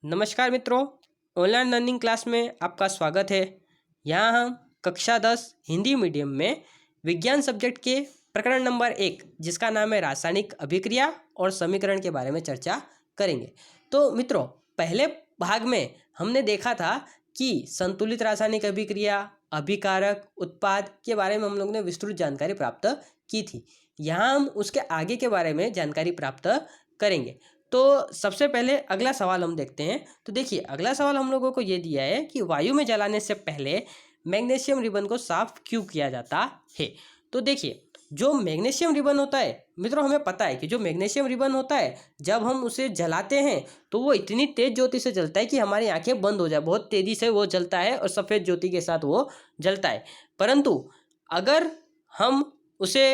नमस्कार मित्रों, online learning class में आपका स्वागत है। यहाँ हम कक्षा 10 हिंदी मीडियम में विज्ञान सब्जेक्ट के प्रकरण नंबर 1 जिसका नाम है रासायनिक अभिक्रिया और समीकरण के बारे में चर्चा करेंगे। तो मित्रों, पहले भाग में हमने देखा था कि संतुलित रासायनिक अभिक्रिया, अभिकारक, उत्पाद के बारे में हम लोग ने विस्तृत जानकारी प्राप्त की थी। यहाँ हम उसके आगे के बारे में जानकारी प्राप्त करेंगे। तो सबसे पहले अगला सवाल हम देखते हैं। तो देखिए, अगला सवाल हम लोगों को ये दिया है कि वायु में जलाने से पहले मैग्नीशियम रिबन को साफ क्यों किया जाता है। तो देखिए, जो मैग्नीशियम रिबन होता है मित्रों, हमें पता है कि जो मैग्नीशियम रिबन होता है जब हम उसे जलाते हैं तो वो इतनी तेज ज्योति से जलता है कि हमारी आंखें बंद हो जाए। बहुत तेजी से वो जलता है और सफ़ेद ज्योति के साथ वो जलता है। परंतु अगर हम उसे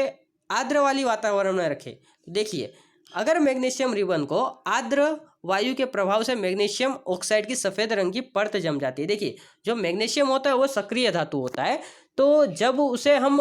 आर्द्र वाली वातावरण में रखें तो देखिए, अगर मैग्नीशियम रिबन को आर्द्र वायु के प्रभाव से मैग्नीशियम ऑक्साइड की सफ़ेद रंग की परत जम जाती है। देखिए, जो मैग्नीशियम होता है वो सक्रिय धातु होता है। तो जब उसे हम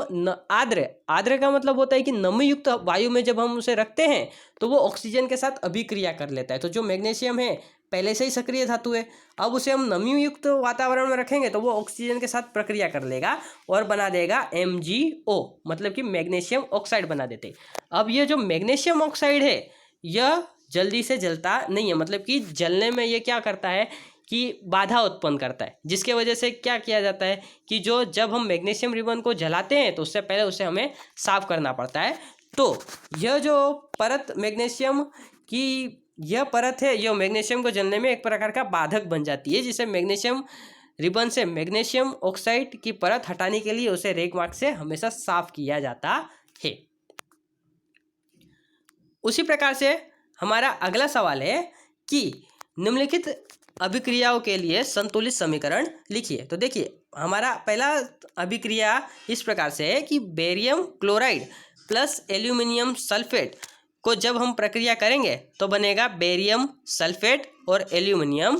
आर्द्र का मतलब होता है कि नमी युक्त वायु में जब हम उसे रखते हैं तो वो ऑक्सीजन के साथ अभिक्रिया कर लेता है। तो जो मैग्नीशियम है पहले से ही सक्रिय धातु है, अब उसे हम नमी युक्त वातावरण में रखेंगे तो वो ऑक्सीजन के साथ प्रक्रिया कर लेगा और बना देगा MgO, मतलब कि मैग्नीशियम ऑक्साइड बना देते। अब ये जो मैग्नीशियम ऑक्साइड है यह जल्दी से जलता नहीं है, मतलब कि जलने में ये क्या करता है कि बाधा उत्पन्न करता है, जिसके वजह से क्या किया जाता है कि जब हम मैग्नीशियम रिबन को जलाते हैं तो उससे पहले उसे हमें साफ करना पड़ता है। तो यह जो परत मैग्नीशियम की यह परत है, यह मैग्नीशियम को जलने में एक प्रकार का बाधक बन जाती है, जिसे मैग्नीशियम रिबन से मैग्नीशियम ऑक्साइड की परत हटाने के लिए उसे रेगमार्क से हमेशा साफ किया जाता है। उसी प्रकार से हमारा अगला सवाल है कि निम्नलिखित अभिक्रियाओं के लिए संतुलित समीकरण लिखिए। तो देखिए, हमारा पहला अभिक्रिया इस प्रकार से है कि barium chloride plus aluminium sulphate को जब हम प्रक्रिया करेंगे तो बनेगा बेरियम सल्फेट और एल्यूमिनियम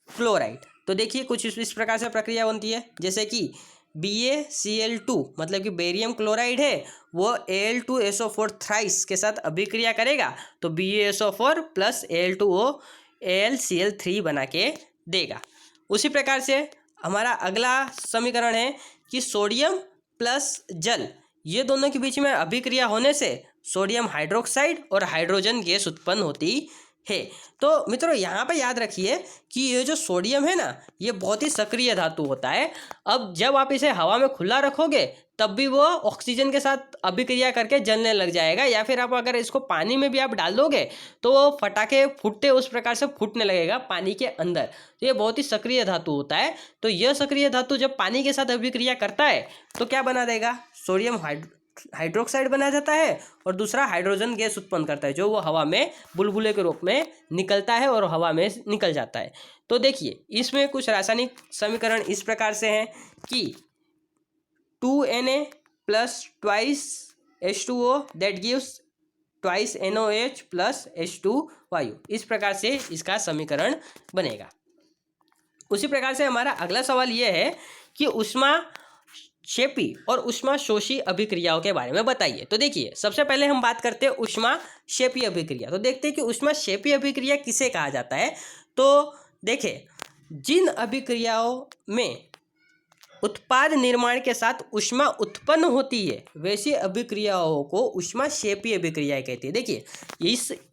क्लोराइड। तो देखिए, कुछ इस प्रकार से प्रक्रिया बनती है, जैसे कि BaCl2 मतलब कि बेरियम क्लोराइड है वो Al2SO4 थ्राइस के साथ अभिक्रिया करेगा तो BaSO4 प्लस Al2O AlCl3 बना के देगा। उसी प्रकार से हमारा अगला समीकरण है कि सोडियम प्लस जल, ये दोनों के बीच में अभिक्रिया होने से सोडियम हाइड्रोक्साइड और हाइड्रोजन गैस उत्पन्न होती है। तो मित्रों, यहाँ पे याद रखिए कि ये जो सोडियम है ना, ये बहुत ही सक्रिय धातु होता है। अब जब आप इसे हवा में खुला रखोगे तब भी वो ऑक्सीजन के साथ अभिक्रिया करके जलने लग जाएगा, या फिर आप अगर इसको पानी में भी आप डाल दोगे तो वो फटाके फूटते उस प्रकार से फूटने लगेगा पानी के अंदर। तो ये बहुत ही सक्रिय धातु होता है। तो यह सक्रिय धातु जब पानी के साथ अभिक्रिया करता है तो क्या बना देगा, सोडियम हाइड्रोक्साइड बना जाता है और दूसरा हाइड्रोजन गैस उत्पन्न करता है, जो वो हवा में बुलबुले के रूप में निकलता है और हवा में निकल जाता है। तो देखिए, इसमें कुछ रासायनिक समीकरण इस प्रकार से हैं कि 2Na plus twice H2O that gives twice NOH plus H2 वायु, इस प्रकार से इसका समीकरण बनेगा। उसी प्रकार से हमारा अगला सवाल यह है कि ऊष्मा क्षेपी और ऊष्मा शोषी अभिक्रियाओं के बारे में बताइए। तो देखिए, सबसे पहले हम बात करते हैं ऊष्मा क्षेपी अभिक्रिया। तो देखते हैं कि ऊष्मा क्षेपी अभिक्रिया किसे कहा जाता है। तो देखिए, जिन अभिक्रियाओं में उत्पाद निर्माण के साथ ऊष्मा उत्पन्न होती है वैसी अभिक्रियाओं को ऊष्मा क्षेपी अभिक्रियाएं कहती है। देखिए,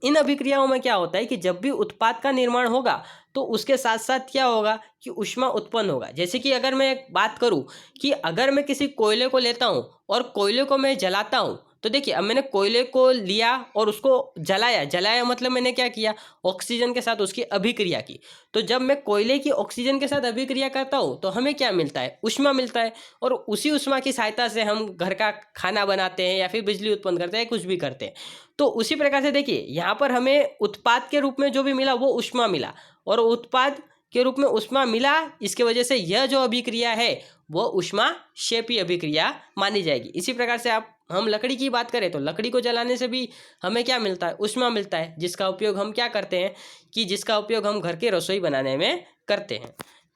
इन अभिक्रियाओं में क्या होता है कि जब भी उत्पाद का निर्माण होगा तो उसके साथ साथ क्या होगा कि ऊष्मा उत्पन्न होगा। जैसे कि अगर मैं बात करूं कि अगर मैं किसी कोयले को लेता हूं और कोयले को मैं जलाता हूं, तो देखिए, अब मैंने कोयले को लिया और उसको जलाया मतलब मैंने क्या किया, ऑक्सीजन के साथ उसकी अभिक्रिया की। तो जब मैं कोयले की ऑक्सीजन के साथ अभिक्रिया करता हूँ तो हमें क्या मिलता है, ऊष्मा मिलता है। और उसी ऊष्मा की सहायता से हम घर का खाना बनाते हैं या फिर बिजली उत्पन्न करते हैं, कुछ भी करते हैं। तो उसी प्रकार से देखिए, यहाँ पर हमें उत्पाद के रूप में जो भी मिला वो ऊष्मा मिला, और उत्पाद के रूप में ऊष्मा मिला, इसके वजह से यह जो अभिक्रिया है वो ऊष्मा क्षेपी अभिक्रिया मानी जाएगी। इसी प्रकार से हम लकड़ी की बात करें तो लकड़ी को जलाने से भी हमें क्या मिलता है, ऊष्मा मिलता है, जिसका उपयोग हम क्या करते हैं कि जिसका उपयोग हम घर के रसोई बनाने में करते हैं।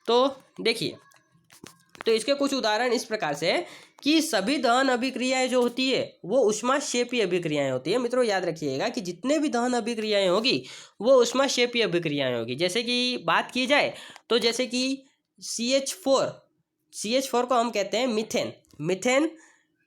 तो देखिए, तो इसके कुछ उदाहरण इस प्रकार से है कि सभी दहन अभिक्रियाएं जो होती है वो ऊष्माक्षेपी अभिक्रियाएं होती है। मित्रों याद रखिएगा कि जितने भी दहन अभिक्रियाएं होगी वो ऊष्माक्षेपी अभिक्रियाएं होगी। जैसे कि बात की जाए तो जैसे कि CH4 को हम कहते हैं methane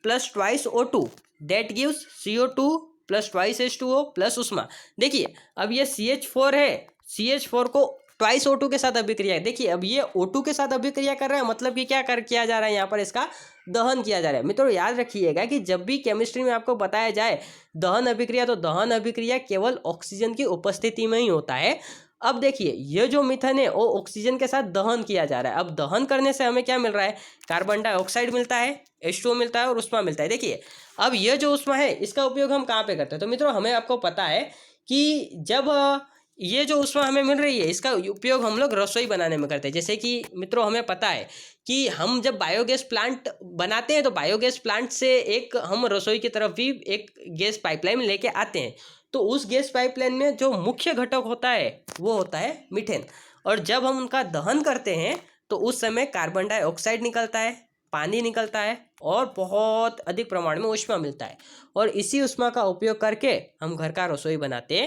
plus twice O2 that gives CO2 plus twice H2O plus उष्मा। देखिए अब ये CH4 है, CH4 को ट्वाइस O2 के साथ अभिक्रिया है। देखिए अब ये O2 के साथ अभिक्रिया कर रहा है, मतलब कि क्या किया जा रहा है, यहाँ पर इसका दहन किया जा रहा है। मित्रों याद रखिएगा कि जब भी केमिस्ट्री में आपको बताया जाए दहन अभिक्रिया, तो दहन अभिक्रिया केवल ऑक्सीजन की उपस्थिति में ही होता है। अब देखिए ये जो मीथेन है वो ऑक्सीजन के साथ दहन किया जा रहा है। अब दहन करने से हमें क्या मिल रहा है, कार्बन डाइऑक्साइड मिलता है, H2O मिलता है और उष्मा मिलता है। देखिए अब ये जो उष्मा है इसका उपयोग हम कहाँ पे करते हैं, तो मित्रों हमें आपको पता है कि जब ये जो उष्मा हमें मिल रही है इसका उपयोग हम लोग रसोई बनाने में करते हैं। जैसे कि मित्रों हमें पता है कि हम जब बायोगैस प्लांट बनाते हैं तो बायोगैस प्लांट से एक हम रसोई की तरफ भी एक गैस पाइपलाइन लेके आते हैं। तो उस गैस पाइपलाइन में जो मुख्य घटक होता है वो होता है मीथेन, और जब हम उनका दहन करते हैं तो उस समय कार्बन डाइऑक्साइड निकलता है, पानी निकलता है और बहुत अधिक प्रमाण में ऊष्मा मिलता है, और इसी ऊष्मा का उपयोग करके हम घर का रसोई बनाते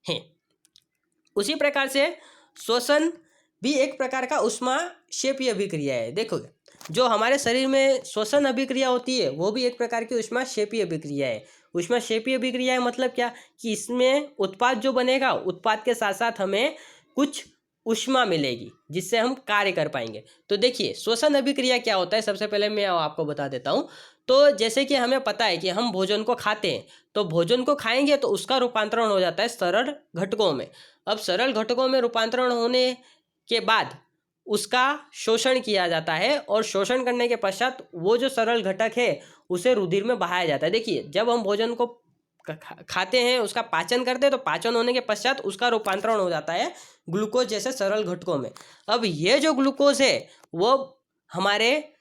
हैं। उसी प्रकार से श्वसन भी एक प्रकार का ऊष्माक्षेपी अभिक्रिया है। देखो जो हमारे शरीर में श्वसन अभिक्रिया होती है वो भी एक प्रकार की ऊष्माक्षेपी अभिक्रिया है। ऊष्माक्षेपी अभिक्रिया है मतलब क्या, कि इसमें उत्पाद जो बनेगा उत्पाद के साथ साथ हमें कुछ ऊष्मा मिलेगी जिससे हम कार्य कर पाएंगे। तो देखिए श्वसन अभिक्रिया क्या होता है, सबसे पहले मैं आपको बता देता हूँ। तो जैसे कि हमें पता है कि हम भोजन को खाते हैं, तो भोजन को खाएंगे तो उसका रूपांतरण हो जाता है सरल घटकों में। अब सरल घटकों में रूपांतरण होने के बाद उसका शोषण किया जाता है, और शोषण करने के पश्चात वो जो सरल घटक है उसे रुधिर में बहाया जाता है। देखिए जब हम भोजन को खाते हैं, उसका पाचन करते हैं, तो पाचन होने के पश्चात उसका रूपांतरण हो जाता है ग्लूकोज जैसे सरल घटकों में। अब ये जो ग्लूकोज है वो हमारे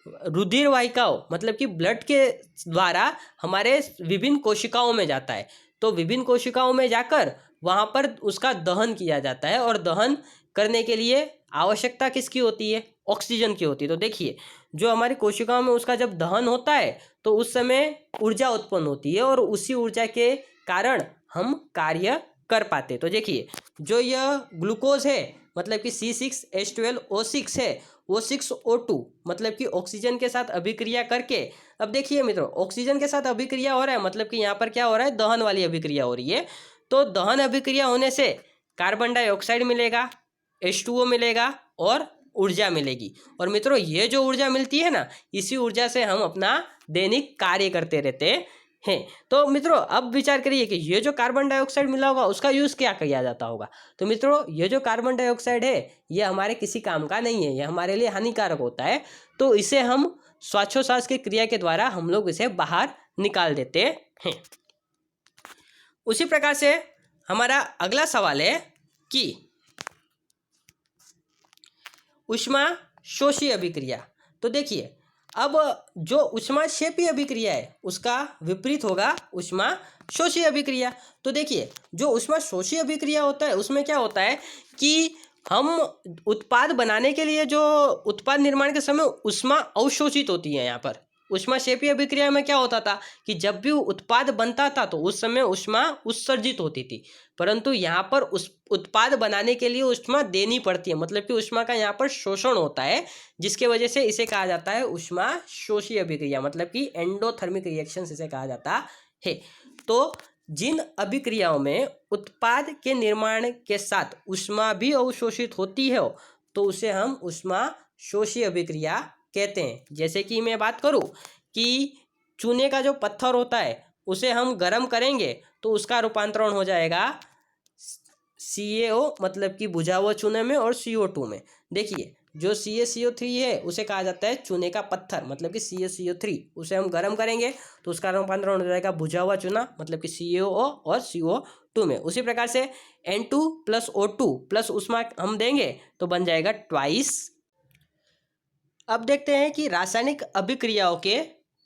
रुधिर वाहिकाओं मतलब कि ब्लड के द्वारा हमारे विभिन्न कोशिकाओं में जाता है। तो विभिन्न कोशिकाओं में जाकर वहाँ पर उसका दहन किया जाता है, और दहन करने के लिए आवश्यकता किसकी होती है, ऑक्सीजन की होती है। तो देखिए जो हमारी कोशिकाओं में उसका जब दहन होता है तो उस समय ऊर्जा उत्पन्न होती है, और उसी ऊर्जा के कारण हम कार्य कर पाते। तो देखिए जो यह ग्लूकोज है मतलब कि C6H12O6 है, वो 6O2 मतलब कि ऑक्सीजन के साथ अभिक्रिया करके, अब देखिए मित्रों ऑक्सीजन के साथ अभिक्रिया हो रहा है मतलब कि यहाँ पर क्या हो रहा है, दहन वाली अभिक्रिया हो रही है। तो दहन अभिक्रिया होने से कार्बन डाइऑक्साइड मिलेगा, H2O मिलेगा और ऊर्जा मिलेगी। और मित्रों ये जो ऊर्जा मिलती है ना, इसी ऊर्जा से हम अपना दैनिक कार्य करते रहते हैं। तो मित्रों अब विचार करिए कि ये जो कार्बन डाइऑक्साइड मिला होगा उसका यूज़ क्या किया जाता होगा। तो मित्रों ये जो कार्बन डाइऑक्साइड है ये हमारे किसी काम का नहीं है, ये हमारे लिए हानिकारक होता है। तो इसे हम श्वासोच्छ्वास की क्रिया के द्वारा हम लोग इसे बाहर निकाल देते हैं। उसी प्रकार से हमारा अगला सवाल है कि ऊष्माशोषी अभिक्रिया। तो देखिए अब जो ऊष्माक्षेपी अभिक्रिया है उसका विपरीत होगा ऊष्माशोषी अभिक्रिया। तो देखिए जो ऊष्माशोषी अभिक्रिया होता है उसमें क्या होता है कि हम उत्पाद बनाने के लिए जो उत्पाद निर्माण के समय ऊष्मा अवशोषित होती है। यहाँ पर ऊष्माक्षेपी अभिक्रिया में क्या होता था कि जब भी उत्पाद बनता था तो उस समय ऊष्मा उत्सर्जित होती थी, परंतु यहाँ पर उस उत्पाद बनाने के लिए ऊष्मा देनी पड़ती है, मतलब कि ऊष्मा का यहाँ पर शोषण होता है, जिसके वजह से इसे कहा जाता है ऊष्माशोषी अभिक्रिया, मतलब कि एंडोथर्मिक रिएक्शन इसे कहा जाता है। तो जिन अभिक्रियाओं में उत्पाद के निर्माण के साथ ऊष्मा भी अवशोषित होती है तो उसे हम ऊष्माशोषी अभिक्रिया कहते हैं। जैसे कि मैं बात करूं कि चूने का जो पत्थर होता है उसे हम गर्म करेंगे तो उसका रूपांतरण हो जाएगा CaO मतलब कि बुझा हुआ चूने में और CO2 में। देखिए जो CaCO3 है उसे कहा जाता है चूने का पत्थर मतलब कि CaCO3, उसे हम गर्म करेंगे तो उसका रूपांतरण हो जाएगा बुझा हुआ चूना मतलब कि CaO और CO2 में। उसी प्रकार से N2 + O2 + ऊष्मा हम देंगे तो बन जाएगा ट्वाइस। अब देखते हैं कि रासायनिक अभिक्रियाओं के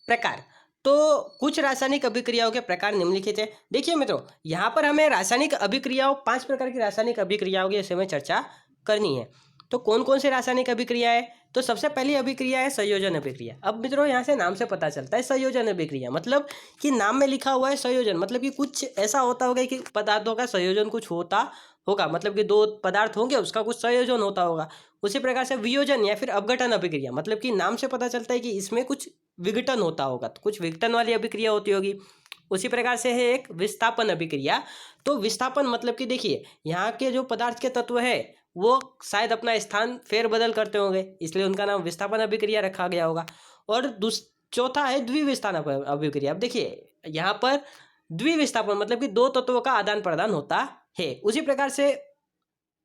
प्रकार। तो कुछ रासायनिक अभिक्रियाओं के प्रकार निम्नलिखित है। देखिए मित्रों यहाँ पर हमें रासायनिक अभिक्रियाओं 5 प्रकार की रासायनिक अभिक्रियाओं की हमें चर्चा करनी है। तो कौन कौन सी रासायनिक अभिक्रिया है? तो सबसे पहली अभिक्रिया है संयोजन अभिक्रिया। अब मित्रों यहाँ से नाम से पता चलता है संयोजन अभिक्रिया मतलब कि नाम में लिखा हुआ है संयोजन, मतलब कि कुछ ऐसा होता होगा कि पदार्थों का संयोजन कुछ होता होगा, मतलब कि दो पदार्थ होंगे उसका कुछ संयोजन होता होगा। उसी प्रकार से वियोजन या फिर अपघटन अभिक्रिया, मतलब कि नाम से पता चलता है कि इसमें कुछ विघटन होता होगा, तो कुछ विघटन वाली अभिक्रिया होती होगी। उसी प्रकार से है एक विस्थापन अभिक्रिया। तो विस्थापन मतलब कि देखिए यहाँ के जो पदार्थ के तत्व है वो शायद अपना स्थान फेरबदल करते होंगे, इसलिए उनका नाम विस्थापन अभिक्रिया रखा गया होगा। और चौथा है द्विविस्थापन अभिक्रिया। अब देखिए यहाँ पर द्विविस्थापन मतलब कि दो तत्वों का आदान प्रदान होता है। उसी प्रकार से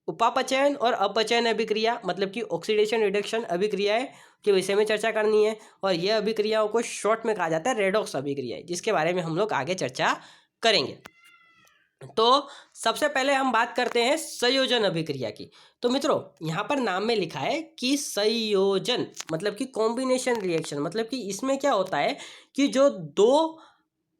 उपापचयन और अपचयन अभिक्रिया मतलब कि ऑक्सीडेशन रिडक्शन अभिक्रियाएं के विषय में चर्चा करनी है। और यह अभिक्रियाओं को शॉर्ट में कहा जाता है रेडॉक्स अभिक्रिया, जिसके बारे में हम लोग आगे चर्चा करेंगे। तो सबसे पहले हम बात करते हैं संयोजन अभिक्रिया की। तो मित्रों यहाँ पर नाम में लिखा है कि संयोजन मतलब कि कॉम्बिनेशन रिएक्शन, मतलब कि इसमें क्या होता है कि जो दो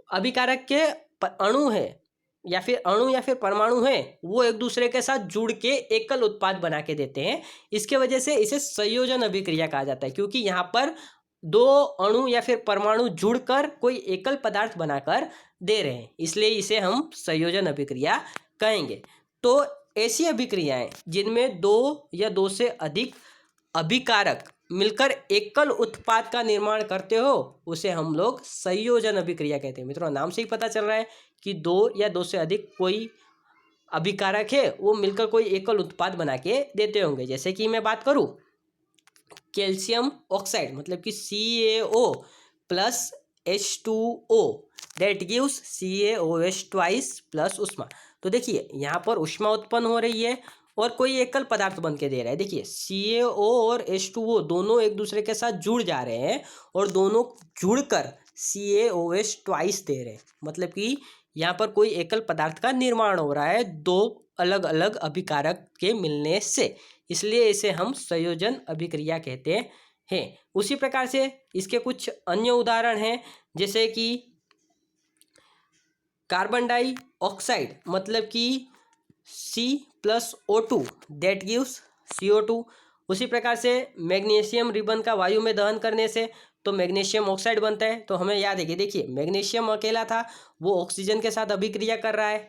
अभिकारक के अणु है या फिर परमाणु है वो एक दूसरे के साथ जुड़ के एकल उत्पाद बना के देते हैं। इसके वजह से इसे संयोजन अभिक्रिया कहा जाता है, क्योंकि यहाँ पर दो अणु या फिर परमाणु जुड़कर कोई एकल पदार्थ बनाकर दे रहे हैं, इसलिए इसे हम संयोजन अभिक्रिया कहेंगे। तो ऐसी अभिक्रियाएं जिनमें दो या दो से अधिक अभिकारक मिलकर एकल उत्पाद का निर्माण करते हो उसे हम लोग संयोजन अभिक्रिया कहते हैं। मित्रों नाम से ही पता चल रहा है कि दो या दो से अधिक कोई अभिकारक है वो मिलकर कोई एकल उत्पाद बना के देते होंगे। जैसे कि मैं बात करूं कैल्शियम ऑक्साइड मतलब कि CaO plus H2O that gives CaOH twice plus उष्मा। तो देखिए यहाँ पर उष्मा उत्पन्न हो रही है और कोई एकल पदार्थ बन के दे रहा है। देखिए CaO और H2O दोनों एक दूसरे के साथ जुड़ जा रहे हैं और दोनों जुड़कर CaOH ट्वाइस दे रहे हैं, मतलब कि यहाँ पर कोई एकल पदार्थ का निर्माण हो रहा है दो अलग अलग अभिकारक के मिलने से, इसलिए इसे हम संयोजन अभिक्रिया कहते हैं। उसी प्रकार से इसके कुछ अन्य उदाहरण हैं, जैसे कि कार्बन डाइऑक्साइड मतलब कि C+O2 दैट गिव्स CO2। उसी प्रकार से मैग्नीशियम रिबन का वायु में दहन करने से तो मैग्नीशियम ऑक्साइड बनता है। तो हमें याद है कि देखिए मैग्नीशियम अकेला था, वो ऑक्सीजन के साथ अभिक्रिया कर रहा है,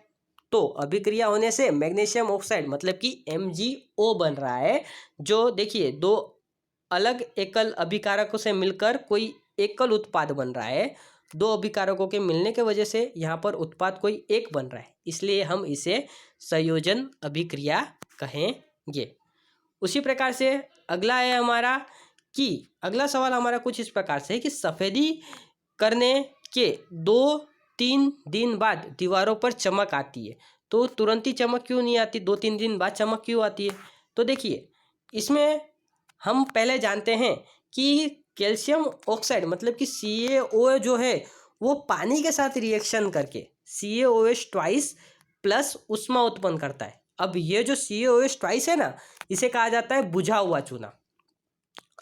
तो अभिक्रिया होने से मैग्नीशियम ऑक्साइड मतलब कि MgO बन रहा है, जो देखिए दो अलग एकल अभिकारकों से मिलकर कोई एकल उत्पाद बन रहा है। दो अभिकारकों के मिलने के वजह से यहाँ पर उत्पाद कोई एक बन रहा है, इसलिए हम इसे संयोजन अभिक्रिया कहेंगे। उसी प्रकार से अगला है हमारा कि अगला सवाल हमारा कुछ इस प्रकार से है कि सफ़ेदी करने के 2-3 दिन बाद दीवारों पर चमक आती है, तो तुरंत ही चमक क्यों नहीं आती, 2-3 दिन बाद चमक क्यों आती है? तो देखिए इसमें हम पहले जानते हैं कि कैल्शियम ऑक्साइड मतलब कि CaO जो है वो पानी के साथ रिएक्शन करके CaOH ट्वाइस प्लस उष्मा उत्पन्न करता है। अब ये जो CaOH ट्वाइस है ना, इसे कहा जाता है बुझा हुआ चूना।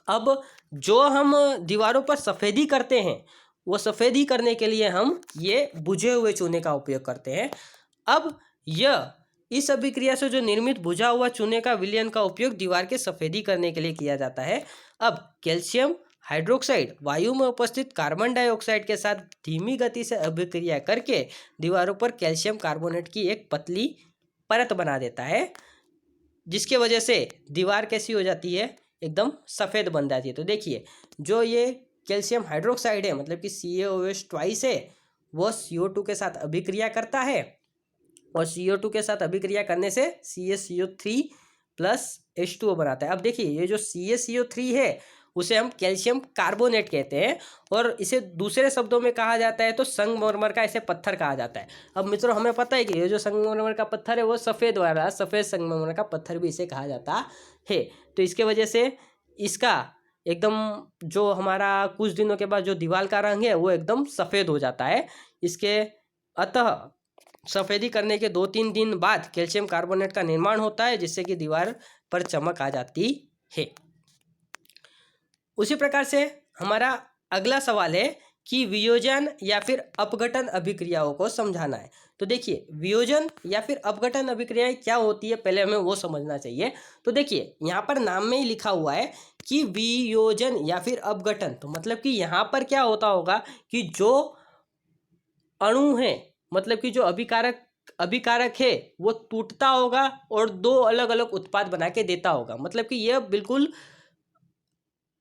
अब जो हम दीवारों पर सफ़ेदी करते हैं वो सफ़ेदी करने के लिए हम ये बुझे हुए चूने का उपयोग करते हैं। अब यह इस अभिक्रिया से जो निर्मित बुझा हुआ चूने का विलयन का उपयोग दीवार के सफ़ेदी करने के लिए किया जाता है। अब कैल्शियम हाइड्रोक्साइड वायु में उपस्थित कार्बन डाइऑक्साइड के साथ धीमी गति से अभिक्रिया करके दीवारों पर कैल्शियम कार्बोनेट की एक पतली परत बना देता है, जिसके वजह से दीवार कैसी हो जाती है, एकदम सफ़ेद बन जाती है। तो देखिए जो ये कैल्शियम हाइड्रोक्साइड है मतलब कि CaOH ट्वाइस है, वो CO2 के साथ अभिक्रिया करता है और CO2 के साथ अभिक्रिया करने से CaCO3 प्लस H2O बनाता है। अब देखिए ये जो CaCO3 है उसे हम कैल्शियम कार्बोनेट कहते हैं और इसे दूसरे शब्दों में कहा जाता है तो संगमरमर का इसे पत्थर कहा जाता है। अब मित्रों हमें पता है कि ये जो संगमरमर का पत्थर है वो सफ़ेद वाला सफ़ेद संगमरमर का पत्थर भी इसे कहा जाता है। तो इसके वजह से इसका एकदम जो हमारा कुछ दिनों के बाद जो दीवार का रंग है वो एकदम सफ़ेद हो जाता है। इसके अतः सफ़ेदी करने के 2-3 दिन बाद कैल्शियम कार्बोनेट का निर्माण होता है, जिससे कि दीवार पर चमक आ जाती है। उसी प्रकार से हमारा अगला सवाल है कि वियोजन या फिर अपघटन अभिक्रियाओं को समझाना है। तो देखिए वियोजन या फिर अपघटन अभिक्रियाएं क्या होती है, पहले हमें वो समझना चाहिए। तो देखिए यहाँ पर नाम में ही लिखा हुआ है कि वियोजन या फिर अपघटन, तो मतलब कि यहाँ पर क्या होता होगा कि जो अणु है, मतलब कि जो अभिकारक है वो टूटता होगा और दो अलग अलग उत्पाद बना के देता होगा। मतलब कि यह बिल्कुल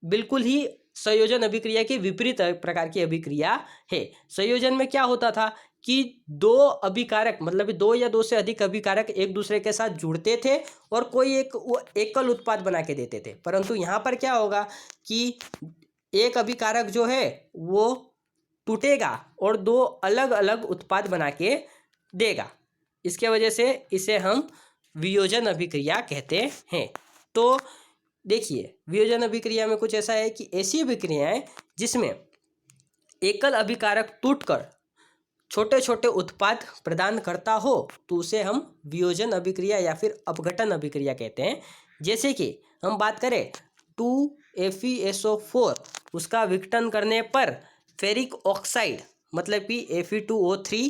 बिल्कुल ही संयोजन अभिक्रिया के विपरीत प्रकार की अभिक्रिया है। संयोजन में क्या होता था कि दो अभिकारक, मतलब दो या दो से अधिक अभिकारक एक दूसरे के साथ जुड़ते थे और कोई एक एकल उत्पाद बना के देते थे। परंतु यहाँ पर क्या होगा कि एक अभिकारक जो है वो टूटेगा और दो अलग अलग उत्पाद बना के देगा। इसके वजह से इसे हम वियोजन अभिक्रिया कहते हैं। तो देखिए वियोजन अभिक्रिया में कुछ ऐसा है कि ऐसी अभिक्रियाएं जिसमें एकल अभिकारक टूटकर छोटे छोटे उत्पाद प्रदान करता हो तो उसे हम वियोजन अभिक्रिया या फिर अपघटन अभिक्रिया कहते हैं। जैसे कि हम बात करें 2FeSO4, उसका विघटन करने पर फेरिक ऑक्साइड मतलब कि Fe2O3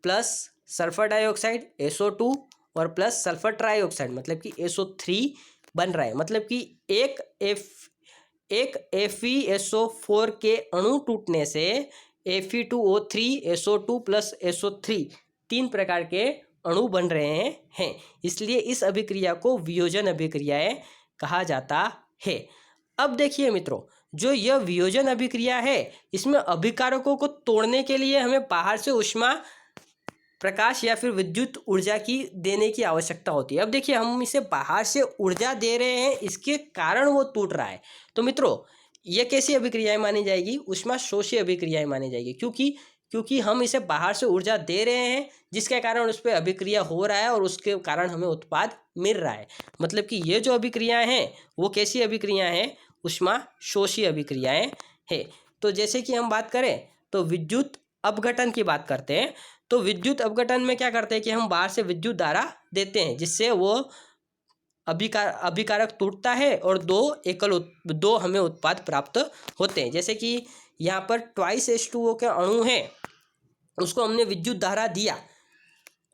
plus sulphur dioxide SO2 और प्लस सल्फर ट्राइऑक्साइड मतलब कि SO3 बन रहा है। मतलब कि एक FeSO4 के अणु टूटने से Fe2O3 SO2 प्लस SO3 तीन प्रकार के अणु बन रहे हैं। इसलिए इस अभिक्रिया को वियोजन अभिक्रियाएं कहा जाता है। अब देखिए मित्रों, जो यह वियोजन अभिक्रिया है इसमें अभिकारकों को तोड़ने के लिए हमें बाहर से ऊष्मा, प्रकाश या फिर विद्युत ऊर्जा की देने की आवश्यकता होती है। अब देखिए हम इसे बाहर से ऊर्जा दे रहे हैं, इसके कारण वो टूट रहा है। तो मित्रों ये कैसी अभिक्रियाएं मानी जाएगी? ऊष्मा शोषी अभिक्रियाएं मानी जाएगी, क्योंकि हम इसे बाहर से ऊर्जा दे रहे हैं जिसके कारण उस पर अभिक्रिया हो रहा है और उसके कारण हमें उत्पाद मिल रहा है। मतलब कि ये जो अभिक्रियाएं हैं वो कैसी अभिक्रियाएं हैं? ऊष्मा शोषी अभिक्रियाएं हैं। तो जैसे कि हम बात करें तो विद्युत अपघटन की बात करते हैं। तो विद्युत अपघटन में क्या करते हैं कि हम बाहर से विद्युत धारा देते हैं जिससे वो अभिकारक टूटता है और दो हमें उत्पाद प्राप्त होते हैं। जैसे कि यहाँ पर 2H2O के अणु हैं, उसको हमने विद्युत धारा दिया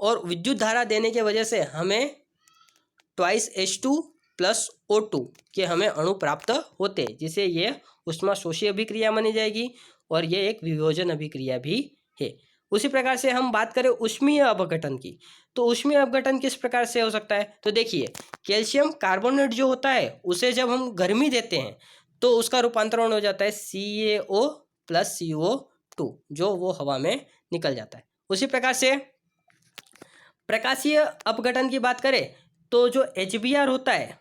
और विद्युत धारा देने की वजह से हमें 2H2 प्लस O2 के हमें अणु प्राप्त होते हैं, जिसे ये ऊष्मा शोषी अभिक्रिया मानी जाएगी और ये एक वियोजन अभिक्रिया भी है। उसी प्रकार से हम बात करें ऊष्मीय अपघटन की, तो ऊष्मीय अपघटन किस प्रकार से हो सकता है? तो देखिए कैल्शियम कार्बोनेट जो होता है उसे जब हम गर्मी देते हैं तो उसका रूपांतरण हो जाता है CaO प्लस CO2, जो वो हवा में निकल जाता है। उसी प्रकार से प्रकाशीय अपघटन की बात करें तो जो HBr होता है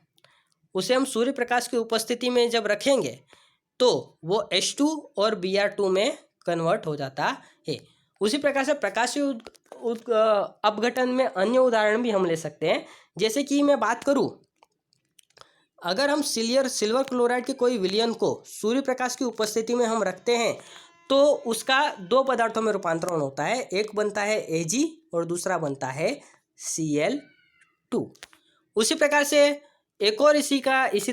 उसे हम सूर्य प्रकाश की उपस्थिति में जब रखेंगे तो वो H2 और Br2 में कन्वर्ट हो जाता है। उसी प्रकार से प्रकाशीय अपघटन में अन्य उदाहरण भी हम ले सकते हैं। जैसे कि मैं बात करूं, अगर हम सिल्वर क्लोराइड के कोई विलयन को सूर्य प्रकाश की उपस्थिति में हम रखते हैं तो उसका दो पदार्थों में रूपांतरण होता है, एक बनता है Ag और दूसरा बनता है Cl2। उसी प्रकार से एक और इसी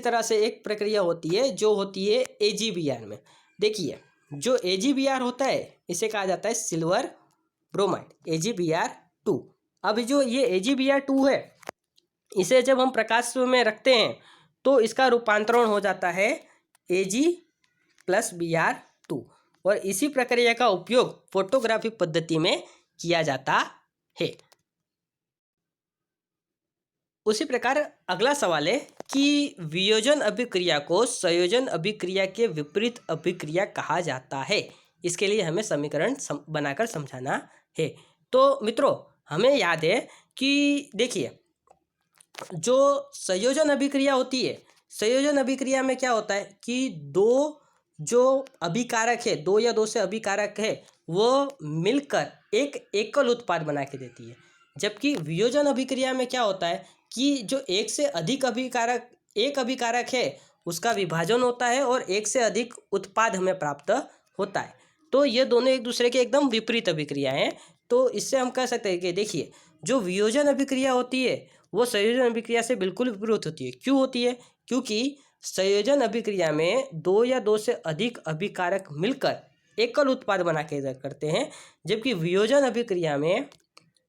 तरह से एक प्रक्रिया होती है जो होती है AgBr में। देखिए जो AgBr होता है इसे कहा जाता है सिल्वर ब्रोमाइड AgBr2। अब जो ये AgBr2 है इसे जब हम प्रकाश में रखते हैं तो इसका रूपांतरण हो जाता है Ag प्लस Br2 और इसी प्रक्रिया का उपयोग फोटोग्राफी पद्धति में किया जाता है। उसी प्रकार अगला सवाल है कि वियोजन अभिक्रिया को संयोजन अभिक्रिया के विपरीत अभिक्रिया कहा जाता है। इसके लिए हमें समीकरण बनाकर समझाना है। तो मित्रों हमें याद है कि देखिए जो संयोजन अभिक्रिया होती है, संयोजन अभिक्रिया में क्या होता है कि दो जो अभिकारक है, दो या दो से अभिकारक है, वो मिलकर एक एकल उत्पाद बना के देती है। जबकि वियोजन अभिक्रिया में क्या होता है कि जो एक से अधिक अभिकारक है उसका विभाजन होता है और एक से अधिक उत्पाद हमें प्राप्त होता है। तो ये दोनों एक दूसरे के एकदम विपरीत अभिक्रिया हैं। तो इससे हम कह सकते हैं कि देखिए जो वियोजन अभिक्रिया होती है वो संयोजन अभिक्रिया से बिल्कुल विपरीत होती है। क्यों होती है? क्योंकि संयोजन अभिक्रिया में दो या दो से अधिक अभिकारक मिलकर एकल उत्पाद बना के करते हैं, जबकि वियोजन अभिक्रिया में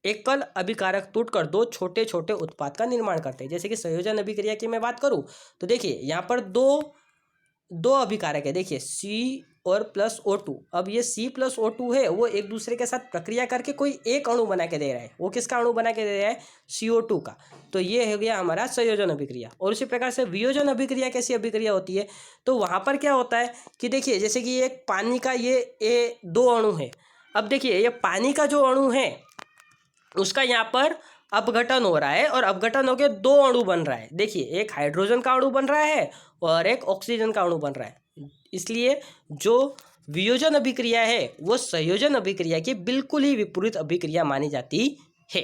एकल अभिकारक टूटकर दो छोटे छोटे उत्पाद का निर्माण करते हैं। जैसे कि संयोजन अभिक्रिया की मैं बात करूं तो देखिए यहाँ पर दो अभिकारक है, देखिए C और प्लस O2। अब ये C प्लस O2 है, वो एक दूसरे के साथ प्रक्रिया करके कोई एक अणु बना के दे रहा है। वो किसका अणु बना के दे रहा है? CO2 का। तो ये हो गया हमारा संयोजन अभिक्रिया। और उसी प्रकार से वियोजन अभिक्रिया कैसी अभिक्रिया होती है? तो वहाँ पर क्या होता है कि देखिए जैसे कि एक पानी का ये दो अणु है। अब देखिए ये पानी का जो अणु है उसका यहाँ पर अपघटन हो रहा है और अपघटन होकर दो अणु बन रहा है। देखिए एक हाइड्रोजन का अणु बन रहा है और एक ऑक्सीजन का अणु बन रहा है। इसलिए जो वियोजन अभिक्रिया है वो संयोजन अभिक्रिया की बिल्कुल ही विपरीत अभिक्रिया मानी जाती है।